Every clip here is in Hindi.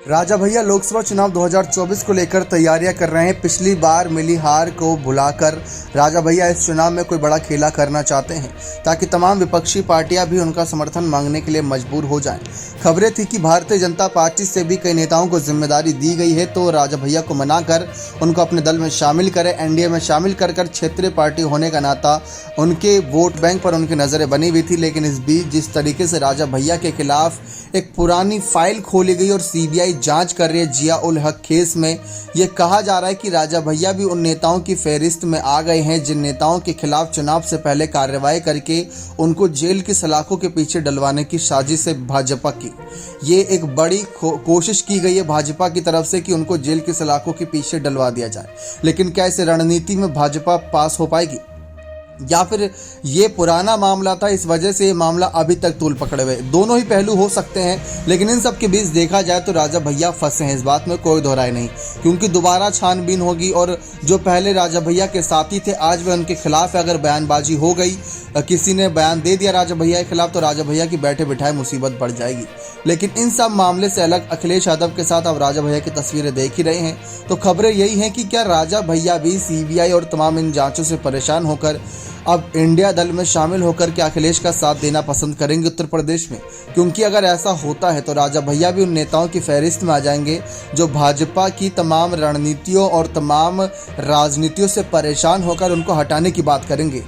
राजा भैया लोकसभा चुनाव 2024 को लेकर तैयारियां कर रहे हैं। पिछली बार मिली हार को भुलाकर राजा भैया इस चुनाव में कोई बड़ा खेला करना चाहते हैं ताकि तमाम विपक्षी पार्टियां भी उनका समर्थन मांगने के लिए मजबूर हो जाएं। खबरें थी कि भारतीय जनता पार्टी से भी कई नेताओं को जिम्मेदारी दी गई है, तो राजा भैया को मनाकर उनको अपने दल में शामिल करें। एनडीए में शामिल कर क्षेत्रीय पार्टी होने का नाता उनके वोट बैंक पर उनकी नज़रें बनी हुई थी। लेकिन इस बीच जिस तरीके से राजा भैया के खिलाफ एक पुरानी फाइल खोली गई और सीबीआई जांच कर रही है जिया उल हक केस में, यह कहा जा रहा है कि राजा भैया भी उन नेताओं की फहरिस्त में आ गए हैं जिन नेताओं के खिलाफ चुनाव से पहले कार्रवाई करके उनको जेल की सलाखों के पीछे डलवाने की साजिश है भाजपा की। ये एक बड़ी कोशिश की गई है भाजपा की तरफ से कि उनको जेल की सलाखों के पीछे डलवा दिया जाए। लेकिन क्या इस रणनीति में भाजपा पास हो पाएगी या फिर ये पुराना मामला था, इस वजह से ये मामला अभी तक तूल पकड़े हुए? दोनों ही पहलू हो सकते हैं, लेकिन इन सब के बीच देखा जाए तो राजा भैया फंसे हैं, इस बात में कोई दोहराई नहीं। क्योंकि दोबारा छानबीन होगी और जो पहले राजा भैया के साथी थे आज वे उनके खिलाफ है। अगर बयानबाजी हो गई, किसी ने बयान दे दिया राजा भैया के खिलाफ, तो राजा भैया की बैठे बिठाए मुसीबत बढ़ जाएगी। लेकिन इन सब मामले से अलग अखिलेश यादव के साथ अब राजा भैया की तस्वीरें देख ही रहे हैं, तो खबरें यही हैं कि क्या राजा भैया भी सीबीआई और तमाम इन जांचों से परेशान होकर अब इंडिया दल में शामिल होकर के अखिलेश का साथ देना पसंद करेंगे उत्तर प्रदेश में? क्योंकि अगर ऐसा होता है तो राजा भैया भी उन नेताओं की फहरिस्त में आ जाएंगे जो भाजपा की तमाम रणनीतियों और तमाम राजनीतियों से परेशान होकर उनको हटाने की बात करेंगे।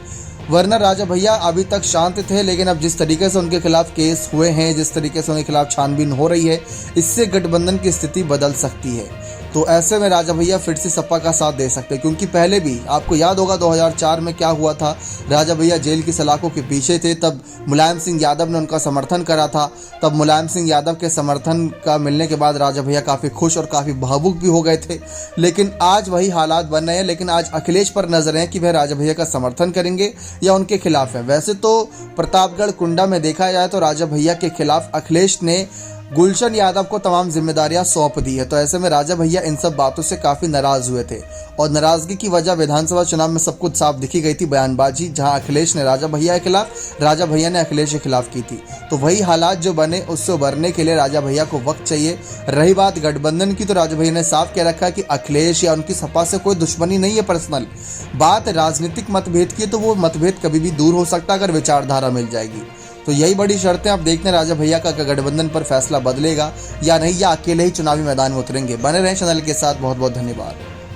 वरना राजा भैया अभी तक शांत थे, लेकिन अब जिस तरीके से उनके खिलाफ केस हुए हैं, जिस तरीके से उनके खिलाफ छानबीन हो रही है, इससे गठबंधन की स्थिति बदल सकती है। तो ऐसे में राजा भैया फिर से सपा का साथ दे सकते हैं। क्योंकि पहले भी आपको याद होगा 2004 में क्या हुआ था, राजा भैया जेल की सलाखों के पीछे थे, तब मुलायम सिंह यादव ने उनका समर्थन करा था। तब मुलायम सिंह यादव के समर्थन का मिलने के बाद राजा भैया काफ़ी खुश और काफ़ी भावुक भी हो गए थे। लेकिन आज वही हालात बन रहे हैं। लेकिन आज अखिलेश पर नजर है कि वह राजा भैया का समर्थन करेंगे या उनके खिलाफ है। वैसे तो प्रतापगढ़ कुंडा में देखा जाए तो राजा भैया के खिलाफ अखिलेश ने गुलशन यादव को तमाम जिम्मेदारियां सौंप दी है। तो ऐसे में राजा भैया इन सब बातों से काफ़ी नाराज हुए थे और नाराजगी की वजह विधानसभा चुनाव में सब कुछ साफ दिखी गई थी। बयानबाजी जहां अखिलेश ने राजा भैया के खिलाफ, राजा भैया ने अखिलेश के खिलाफ की थी। तो वही हालात जो बने उससे उभरने के लिए राजा भैया को वक्त चाहिए। रही बात गठबंधन की, तो राजा भैया ने साफ कह रखा है कि अखिलेश या उनकी सपा से कोई दुश्मनी नहीं है पर्सनल। बात राजनीतिक मतभेद की है, तो वो मतभेद कभी भी दूर हो सकता है अगर विचारधारा मिल जाएगी। तो यही बड़ी शर्तें आप देखते हैं राजा भैया का गठबंधन पर फैसला बदलेगा या नहीं, या अकेले ही चुनावी मैदान में उतरेंगे। बने रहें चैनल के साथ। बहुत बहुत धन्यवाद।